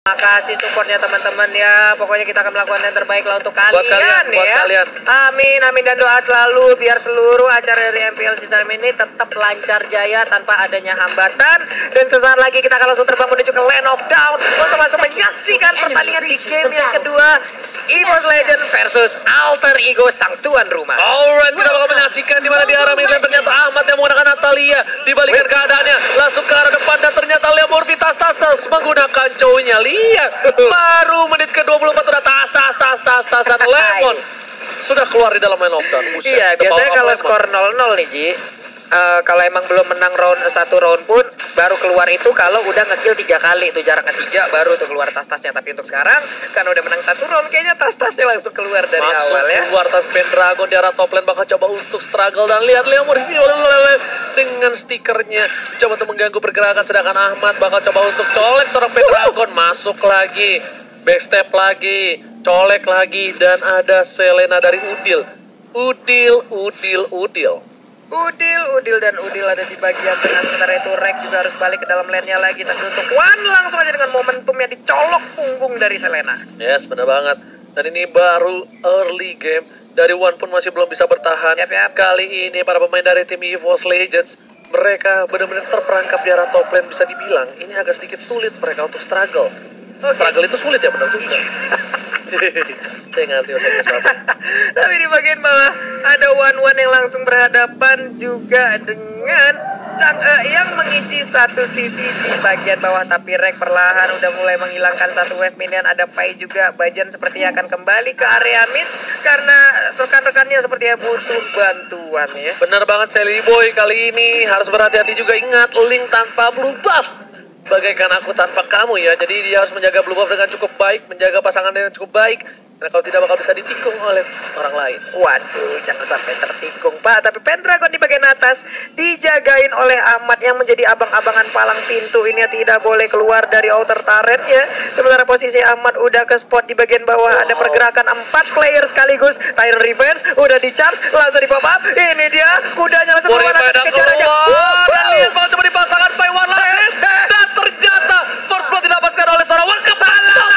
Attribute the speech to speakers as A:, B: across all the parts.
A: Makasih supportnya teman-teman ya. Pokoknya kita akan melakukan yang terbaik lah untuk kalian,
B: buat kalian.
A: Amin, amin dan doa selalu biar seluruh acara dari MPL season ini tetap lancar jaya tanpa adanya hambatan. Dan sesaat lagi kita akan langsung terbang menuju ke Land of Dawn untuk langsung menyaksikan pertandingan di game yang kedua, EVOS Legend versus Alter Ego sang tuan rumah.
B: Alright, kita bakal menyaksikan di mana di arah mid lane ternyata Ahmad yang menggunakan Natalia dibalikan keadaannya langsung ke arah depan dan ternyata Leo Murphy tas menggunakan cowoknya. Lihat, baru menit ke-24 udah tas dan Lemon sudah keluar di dalam Land of Dawn.
A: Iya, biasanya kalau skor 0-0 nih Ji, kalau emang belum menang satu round pun baru keluar itu kalau udah ngekill 3 kali itu jaraknya 3 baru tuh keluar tas-tasnya. Tapi untuk sekarang kan udah menang satu round kayaknya tas-tasnya langsung keluar dari awal ya.
B: Keluar, tapi Pendragon di arah top lane bakal coba untuk struggle dan lihat Leo Murphy dengan stikernya coba untuk mengganggu pergerakan, sedangkan Ahmad bakal coba untuk colek seorang Pendragon. Masuk lagi, backstep lagi, colek lagi, dan ada Selena dari Udil
A: dan Udil ada di bagian tengah. Sementara itu Rek juga harus balik ke dalam lane-nya lagi. Tapi untuk Wan langsung aja dengan momentumnya dicolok punggung dari Selena.
B: Yes, benar banget. Dan ini baru early game. Dari Wan pun masih belum bisa bertahan.
A: Yap.
B: Kali ini para pemain dari tim EVOS Legends, mereka benar-benar terperangkap di arah top lane. Bisa dibilang ini agak sedikit sulit mereka untuk struggle. Struggle itu sulit ya, benar juga. Saya ngerti
A: Tapi di bagian bawah ada Wan yang langsung berhadapan juga dengan Chang'e yang mengisi satu sisi di bagian bawah. Tapi Rek perlahan udah mulai menghilangkan satu wave minion. Ada Pai juga, Bajan sepertinya akan kembali ke area mid karena rekan-rekannya sepertinya butuh bantuan ya.
B: Benar banget Sally Boy, kali ini harus berhati-hati juga. Ingat, Link tanpa blue buff bagaikan aku tanpa kamu ya. Jadi dia harus menjaga blue buff dengan cukup baik, menjaga pasangan dengan cukup baik, karena kalau tidak bakal bisa ditikung oleh orang lain.
A: Waduh, jangan sampai tertikung Pak. Tapi Pendragon di bagian atas dijagain oleh Ahmad yang menjadi abang-abangan palang pintu. Ini tidak boleh keluar dari outer turret ya. Sementara posisi Ahmad udah ke spot di bagian bawah. Ada pergerakan 4 player sekaligus. Tyrant Revenge udah di charge, langsung di pop up. Ini dia, kudanya langsung keluar, langsung dikejar aja.
B: Dan lihat bakal coba dipasangkan Pai Wan lagi. Dan ternyata first blood didapatkan oleh seorang Wan kepentok.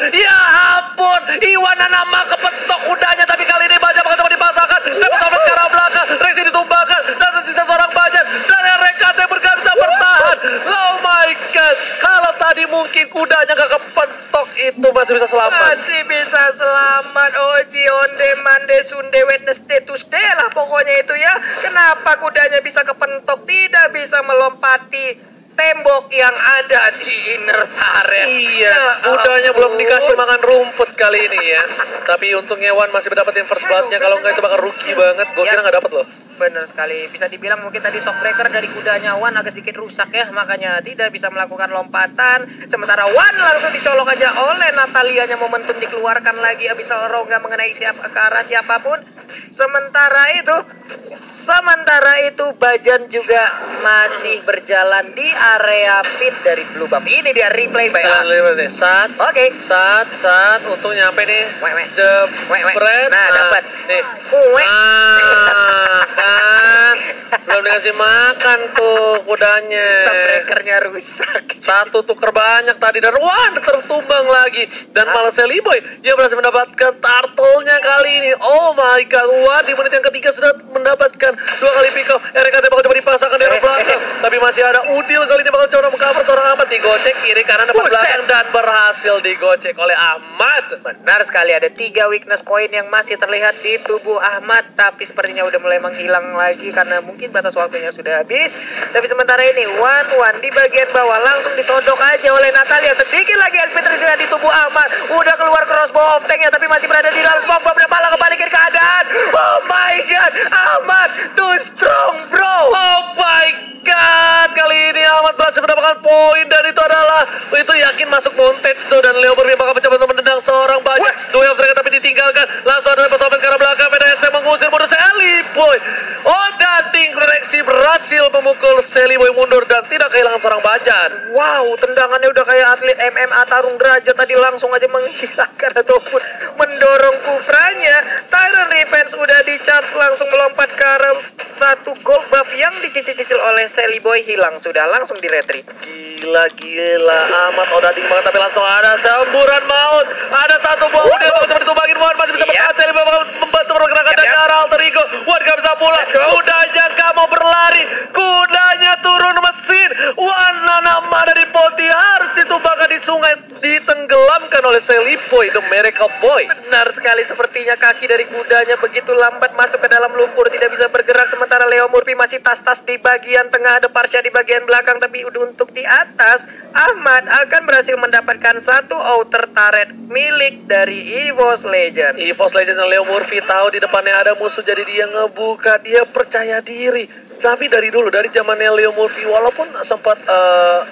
B: Ya ampun, Iwana nama kepentok kudanya, tapi kali ini Bajan bakal coba dipasangkan. Tapi sampai ke arah belakang, Rexy ditumbangkan dan tersisa seorang Bajan dan RKT bergak bisa bertahan. Oh my god, kalau tadi mungkin kudanya gak kepentok itu masih bisa selamat.
A: Masih bisa selamat. Oji, onde, mande, sunde, Wednesday, Tuesday lah pokoknya itu ya. Kenapa kudanya bisa kepentok, tidak bisa melompati tembok yang ada di inner turret?
B: Iya, kudanya belum dikasih makan rumput kali ini ya. Tapi untungnya Wan masih mendapatkan first blood-nya. Kalau nggak itu bakal rugi banget. Gue kira nggak dapet loh.
A: Bener sekali. Bisa dibilang mungkin tadi shockbreaker dari kudanya Wan agak sedikit rusak ya. Makanya tidak bisa melakukan lompatan. Sementara Wan langsung dicolok aja oleh Natalianya. Momentum dikeluarkan lagi. Abyssal Row nggak mengenai ke arah siapapun. Sementara itu Bajan juga masih berjalan di area pit dari Blue Buff. Ini dia replay by Ars. Oke.
B: Saat untuk nyampe nih. Jebret.
A: Nah, dapat.
B: Nih. Kan. Belum dikasih makan tuh kudanya.
A: Shockbreakernya rusak.
B: Satu tuker banyak tadi dan tertumbang lagi. Dan malah Sally Boy dia berhasil mendapatkan turtle-nya kali ini. Oh my god. Di menit yang ketiga sudah mendapatkan 2 kali pick up. RKT bakal coba dipasangkan di arah belakang. Tapi masih ada Udil kali ini bakal coba mengcover seorang Ahmad. Digocek kiri kanan dapat belakang dan berhasil digocek oleh Ahmad.
A: Benar sekali, ada 3 weakness point yang masih terlihat di tubuh Ahmad. Tapi sepertinya udah mulai menghilang lagi karena mungkin batas waktunya sudah habis. Tapi sementara ini Wan di bagian bawah langsung disodok aja oleh Natalia. Sedikit lagi SP tersisa di tubuh Ahmad. Udah keluar crossbow of tank-nya tapi masih berada di dalam smoke bomb. Malah kebalikin keadaan. Oh my god, Ahmad too strong bro.
B: Oh my god, kali ini Ahmad berhasil mendapatkan poin dan itu yakin masuk montage tuh. Dan Leo Murphy bakal mencoba untuk menendang seorang banyak. Dua of Dragon tapi ditinggalkan. Langsung ada persahabat ke arah belakang. PDSM mengusir mundur Sally Boy. Oh, dating Rexy berhasil memukul Sally Boy mundur dan tidak kehilangan seorang Bajan.
A: Wow, tendangannya udah kayak atlet MMA tarung derajat tadi, langsung aja menghilangkan ataupun mendorong kufranya. Tyrant Revenge udah di charge langsung melompat ke arah satu gold buff yang dicicil-cicil oleh Sally Boy hilang sudah langsung di retreat.
B: Gila amat Odading banget, tapi langsung ada semburan maut. Ada satu buah udah bakal coba ditumbangin. Wan masih bisa bertahan. Sally Boy bakal membantu pergerakan dan arah alter ego. Wan gak bisa pulang. Kudanya gak mau berlari. Kudanya turun mesin. Wan anak mana di poti harus ditumbangkan di sungai, ditenggelamkan oleh Sally Boy, the Miracle Boy.
A: Benar sekali, sepertinya kaki dari kudanya begitu lambat masuk ke dalam lumpur, tidak bisa bergerak. Sementara Leo Murphy masih tas-tas di bagian tengah, ada Parsha di bagian belakang. Tapi untuk di atas, Ahmad akan berhasil mendapatkan satu outer turret milik dari EVOS Legends.
B: EVOS Legends dan Leo Murphy tahu di depannya ada musuh, jadi dia ngebuka, dia percaya diri. Tapi dari dulu, dari zamannya Leo Murphy, walaupun sempat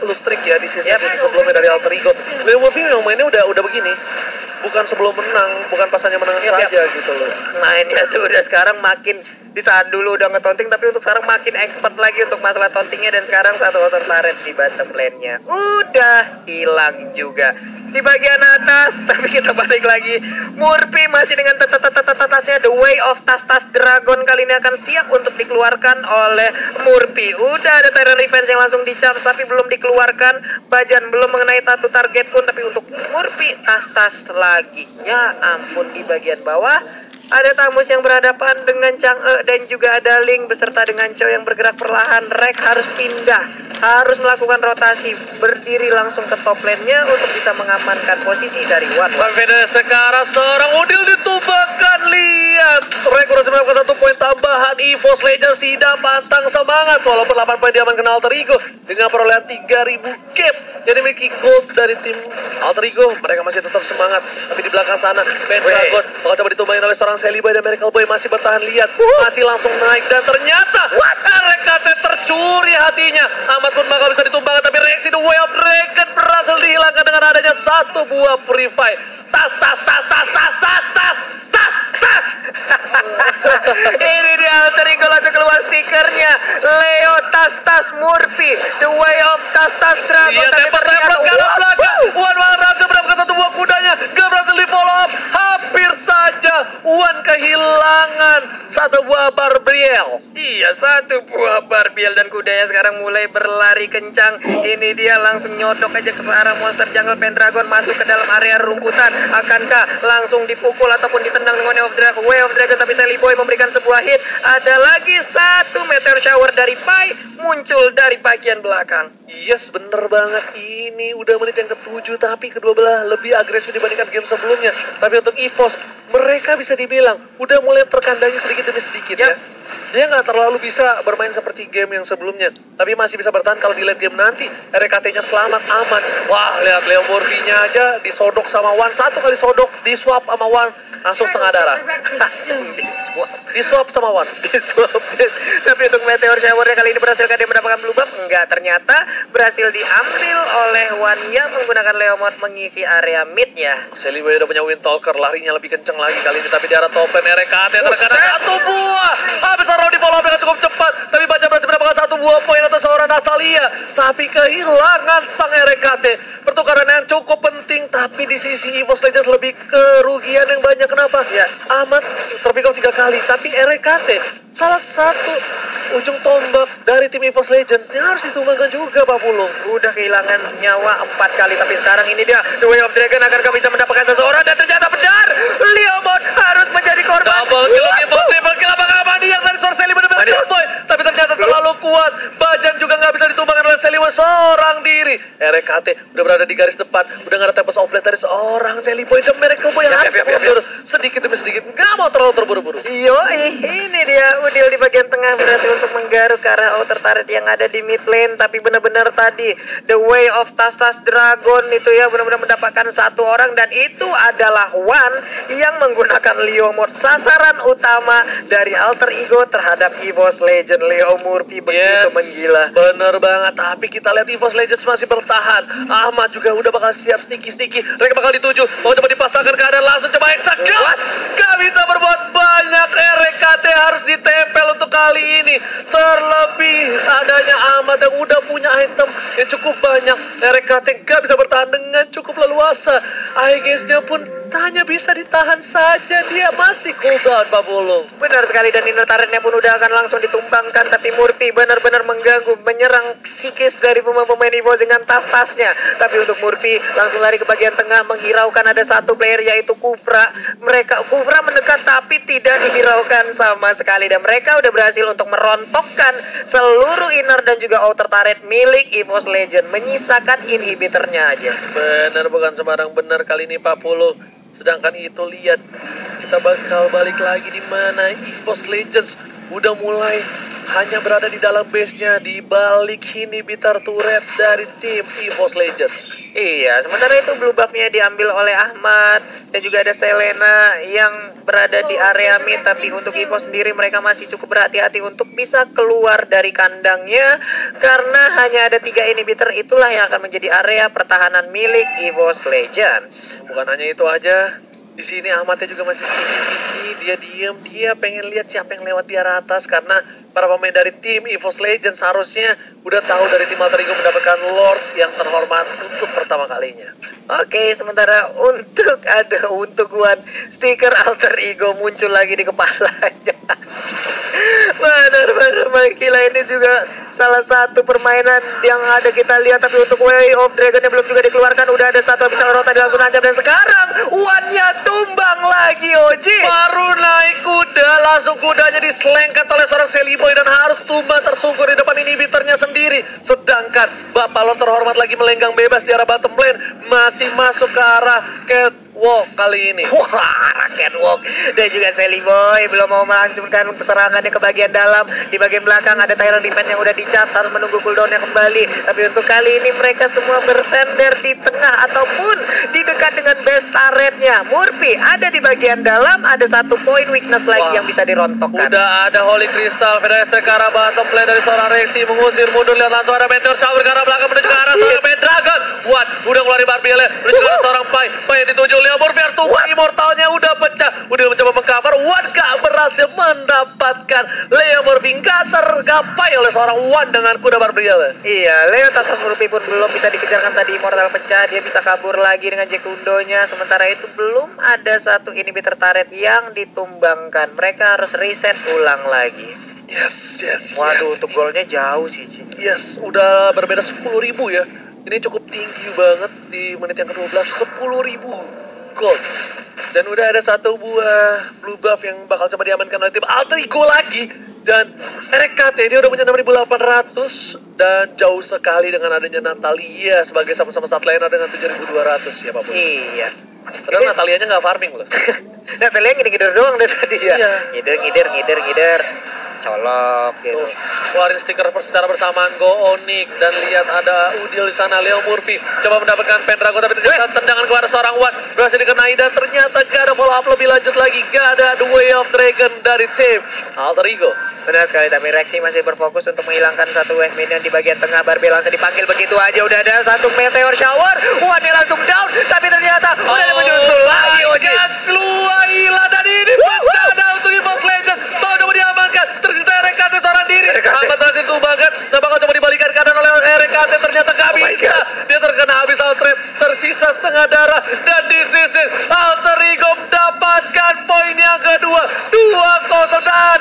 B: lose streak ya di sisi-sisi sebelumnya dari alter ego, Leo Murphy memang mainnya udah begini. Bukan sebelum menang, bukan pas hanya menang saja gitu loh.
A: Mainnya tuh udah sekarang makin, di saat dulu udah ngetonting, tapi untuk sekarang makin expert lagi untuk masalah tontingnya. Dan sekarang satu outer turret di bottom lane-nya udah hilang juga di bagian atas. Tapi kita balik lagi, Murphy masih dengan tasnya The Way of Tas Dragon. Kali ini akan siap untuk dikeluarkan oleh Murphy. Udah ada Tyrant Revenge yang langsung di-charge tapi belum dikeluarkan. Bajan belum mengenai satu target pun, tapi untuk Murphy tas lagi. Ya ampun, di bagian bawah ada Tamus yang berhadapan dengan Chang'e dan juga ada Ling beserta dengan Chow yang bergerak perlahan. Rek harus pindah, harus melakukan rotasi, berdiri langsung ke top lane-nya untuk bisa mengamankan posisi dari Wan.
B: Berbeda sekarang seorang Udil ditumbangkan. Lihat, Rek harus melakukan 1 poin tambahan. EVOS Legends tidak pantang semangat walaupun 8 poin diamankan alter ego dengan perolehan 3000 cap yang dimiliki gold dari tim alter ego. Mereka masih tetap semangat, tapi di belakang sana Pendragon bakal coba ditumbangin oleh seorang Sally Boy dan Miracle Boy masih bertahan. Lihat, masih langsung naik dan ternyata RKT tercuri hatinya. Ahmad pun bakal bisa ditumbangkan, tapi reaksi The Way of Dragon berhasil dihilangkan dengan adanya satu buah free fire. Tas.
A: Ini dia alter ego langsung keluar stikernya. Leo tas Murphy, The Way of Tas Dragon.
B: Iya, tempat ke arah belakang. Wan berhasil mendapatkan satu buah kudanya, gak berhasil di follow up. Hampir saja Wan kehilangan satu buah barbiel.
A: Iya, satu buah barbiel dan kudanya sekarang mulai berlari kencang. Ini dia langsung nyodok aja ke arah monster jungle. Pendragon masuk ke dalam area rumputan. Akankah langsung dipukul ataupun ditendang dengan Way of Dragon? Tapi Sally Boy memberikan sebuah hit. Ada lagi satu meteor shower dari Pai muncul dari bagian belakang.
B: Yes, bener banget. Ini udah menit yang ke-7, tapi kedua belah lebih agresif dibandingkan game sebelumnya. Tapi untuk EVOS, mereka bisa dibilang udah mulai terkandangi sedikit demi sedikit ya. Dia nggak terlalu bisa bermain seperti game yang sebelumnya, tapi masih bisa bertahan kalau di late game nanti. RKT-nya selamat, aman. Wah, lihat Leo Murphy-nya aja disodok sama Wan. Satu kali sodok, diswap sama Wan, langsung setengah darah. Diswap sama Wan.
A: Tapi untuk meteor shower-nya kali ini berhasilkan dia mendapatkan blue buff? Enggak, ternyata berhasil diambil oleh Wan yang menggunakan Leomord mengisi area mid-nya.
B: Sally Boy udah punya Wind Talker, larinya lebih kenceng lagi kali ini, tapi di arah top lane RKT terkena satu buah. Habis Arrow di follow up dengan cukup cepat, tapi Baja berhasil mendapatkan satu buah poin atas seorang Natalia. Tapi kehilangan sang RKT. Pertukaran yang cukup penting, tapi di sisi EVOS Legends lebih kerugian yang banyak. Kenapa? Ya, Ahmad terpikau 3 kali, tapi RKT salah satu ujung tombak dari tim EVOS Legends yang harus ditumbangkan juga, Pak Pulung.
A: Udah kehilangan nyawa 4 kali, tapi sekarang ini dia The Way of Dragon akan bisa mendapatkan seseorang, dan ternyata benar Leomord harus menjadi korban.
B: Double kill, triple kill, apakah Amadi yang dari seorang Sally benar-benar boy, tapi ternyata terlalu kuat. Bajan juga nggak bisa ditumbangkan oleh Sally seorang diri. RKT udah berada di garis depan, udah nggak ada tempest offlane dari seorang Sally Boy dan Miracle Boy yang harus mundur sedikit demi sedikit, nggak mau terlalu terburu-buru.
A: Ini dia Udil di bagian tengah berhasil untuk menggaruk ke arah outer turret yang ada di mid lane. Tapi benar-benar tadi The Way of Tas Dragon itu ya benar-benar mendapatkan satu orang, dan itu adalah Wan yang menggunakan Leomord, sasaran utama dari alter ego terhadap EVOS Legend. Leo Murphy begitu menggila.
B: Bener banget, tapi kita lihat EVOS Legends masih bertahan. Ahmad juga udah bakal siap sticky. Mereka bakal dituju, mau coba dipasangkan ke langsung coba hexagon. Gak bisa berbuat banyak, RKT harus ditempel untuk ke kali ini. Terlebih adanya Ahmad yang udah punya item yang cukup banyak. RKT gak bisa bertahan dengan cukup leluasa. Aegisnya pun hanya bisa ditahan saja. Dia masih cooldown, Pak Bolo.
A: Benar sekali, dan inner turretnya pun udah akan langsung ditumbangkan. Tapi Murphy benar-benar mengganggu, menyerang psikis dari pemain-pemain EVOS dengan tas-tasnya. Tapi untuk Murphy langsung lari ke bagian tengah, menghiraukan ada satu player yaitu Kufra. Kufra mendekat tapi tidak dihiraukan sama sekali. Dan mereka udah berhasil untuk merontokkan seluruh inner dan juga outer turret milik EVOS Legend. Menyisakan inhibitornya aja.
B: Benar, bukan sembarang benar kali ini Pak Polo. Sedangkan itu lihat, kita bakal balik lagi di mana EVOS Legends udah mulai hanya berada di dalam base-nya di balik inhibitor turret dari tim EVOS Legends.
A: Iya, sementara itu blue buff-nya diambil oleh Ahmad dan juga ada Selena yang berada di area mid. Tapi untuk EVOS sendiri mereka masih cukup berhati-hati untuk bisa keluar dari kandangnya karena hanya ada 3 inhibitor itulah yang akan menjadi area pertahanan milik EVOS Legends.
B: Bukan hanya itu aja, di sini Ahmadnya juga masih sneaky, dia diem, dia pengen lihat siapa yang lewat di arah atas karena para pemain dari tim EVOS Legends harusnya udah tahu dari tim Alter Ego mendapatkan Lord yang terhormat untuk pertama kalinya.
A: Oke, sementara untuk One stiker Alter Ego muncul lagi di kepalanya. Benar-benar gila, ini juga salah satu permainan yang ada kita lihat. Tapi untuk Way of Dragon-nya belum juga dikeluarkan. Udah ada satu bisa rota langsung ancam. Dan sekarang One-nya tumbang lagi, Oji.
B: Baru naik kuda, langsung kudanya diselengkat oleh seorang Celiboy dan harus tumbang tersungkur di depan inhibitornya sendiri. Sedangkan Bapak Lord terhormat lagi melenggang bebas di arah bottom lane, masih masuk ke arah catwalk kali ini.
A: Wah, catwalk. Dan juga Celiboy belum mau melanjutkan serangannya ke bagian dalam. Di bagian belakang ada Tyrant defense yang udah dicap, harus menunggu cooldownnya kembali. Tapi untuk kali ini mereka semua bersender di tengah ataupun di dekat dengan base turretnya. Murphy ada di bagian dalam, ada satu poin weakness lagi yang bisa dirontokkan.
B: Udah ada Holy Crystal, Fedestre ke arah bottom lane dari seorang Rexy, mengusir mundur, lihat langsung ada Meteor Shower ke arah belakang menuju ke arah seorang Main Dragon. What? Udah ngeluarin Barbiele, menuju ke arah seorang Pai yang dituju Leo Murphy, tumbang immortalnya udah pecah, udah mencoba mengcover, What gak berhasil mendapatkan Leo Murphy, gak tergapai oleh seorang One dengan kuda Barbiele.
A: Iya, Leo Tasas Murphy pun belum bisa dikejarkan tadi, immortal pecah, dia bisa kabur lagi dengan Jekundonya. Sementara itu belum ada satu inhibitor turret yang ditumbangkan. Mereka harus reset ulang lagi.
B: Yes.
A: Waduh, untuk golnya jauh sih, Ci.
B: Yes, udah berbeda 10.000 ya. Ini cukup tinggi banget di menit yang ke-12, 10.000 gold. Dan udah ada satu buah blue buff yang bakal coba diamankan oleh tim Alter Ego lagi. Dan RKT dia udah punya 6.800 dan jauh sekali dengan adanya Natalia sebagai sama-sama stat laner dengan 7.200 ya Pak.
A: Iya.
B: Padahal Natalianya nggak farming loh.
A: Natalia ngider doang dari tadi ya.
B: Iya.
A: Ngider. Colok gitu.
B: Keluarin stiker secara bersamaan Go Onyx dan lihat ada Udil di sana. Leo Murphy coba mendapatkan Pendragon tapi ternyata tendangan kepada seorang One berhasil dikenai dan ternyata gak ada follow up lebih lanjut lagi. Gak ada The Way of Dragon dari tim Alter Ego.
A: Benar sekali, tapi Rexy masih berfokus untuk menghilangkan satu wave minion di bagian tengah. Barbie langsung dipanggil begitu aja. Udah ada satu Meteor Shower. One langsung down, tapi ternyata udah ada menyusul lagi, Oji.
B: Keluar gila dan ini bencana untuk EVOS Legends. Bakal coba diamankan. Tersisa RKT seorang diri. Ahmad berhasil tumbangkan dan bakal coba dibalikan kanan oleh RKT. Ternyata gak bisa. Dia terkena habis Altrep. Tersisa setengah darah dan di sisi Alter Ego mendapatkan poin yang kedua. 2-0 dan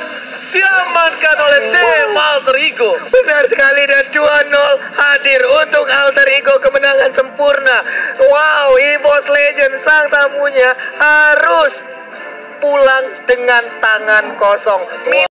B: diamankan oleh tim Alter Ego.
A: Benar sekali, dan 2-0 hadir untuk Alter Ego, kemenangan sempurna. Wow, EVOS Legends sang tamunya harus pulang dengan tangan kosong.